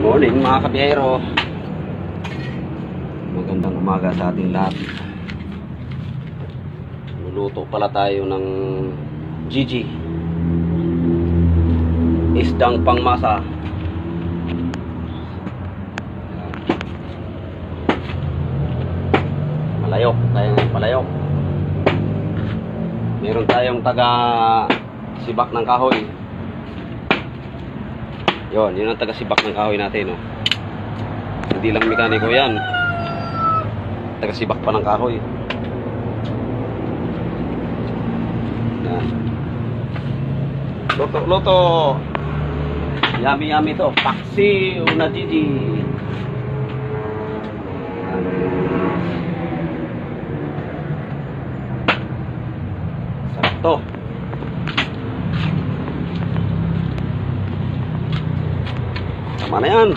Morning mga kabiyero. Magandang umaga sa ating lahat. Luluto pala tayo ng Gigi, isdang pangmasa. Palayok, tayong palayok. Meron tayong taga sibak ng kahoy. Yun ang taga sibak ng kahoy natin, no? Hindi lang mekaniko yan, taga sibak pa ng kahoy. Yan. Luto yummy to, paksi una Gigi. Sarap to. Tama na yan.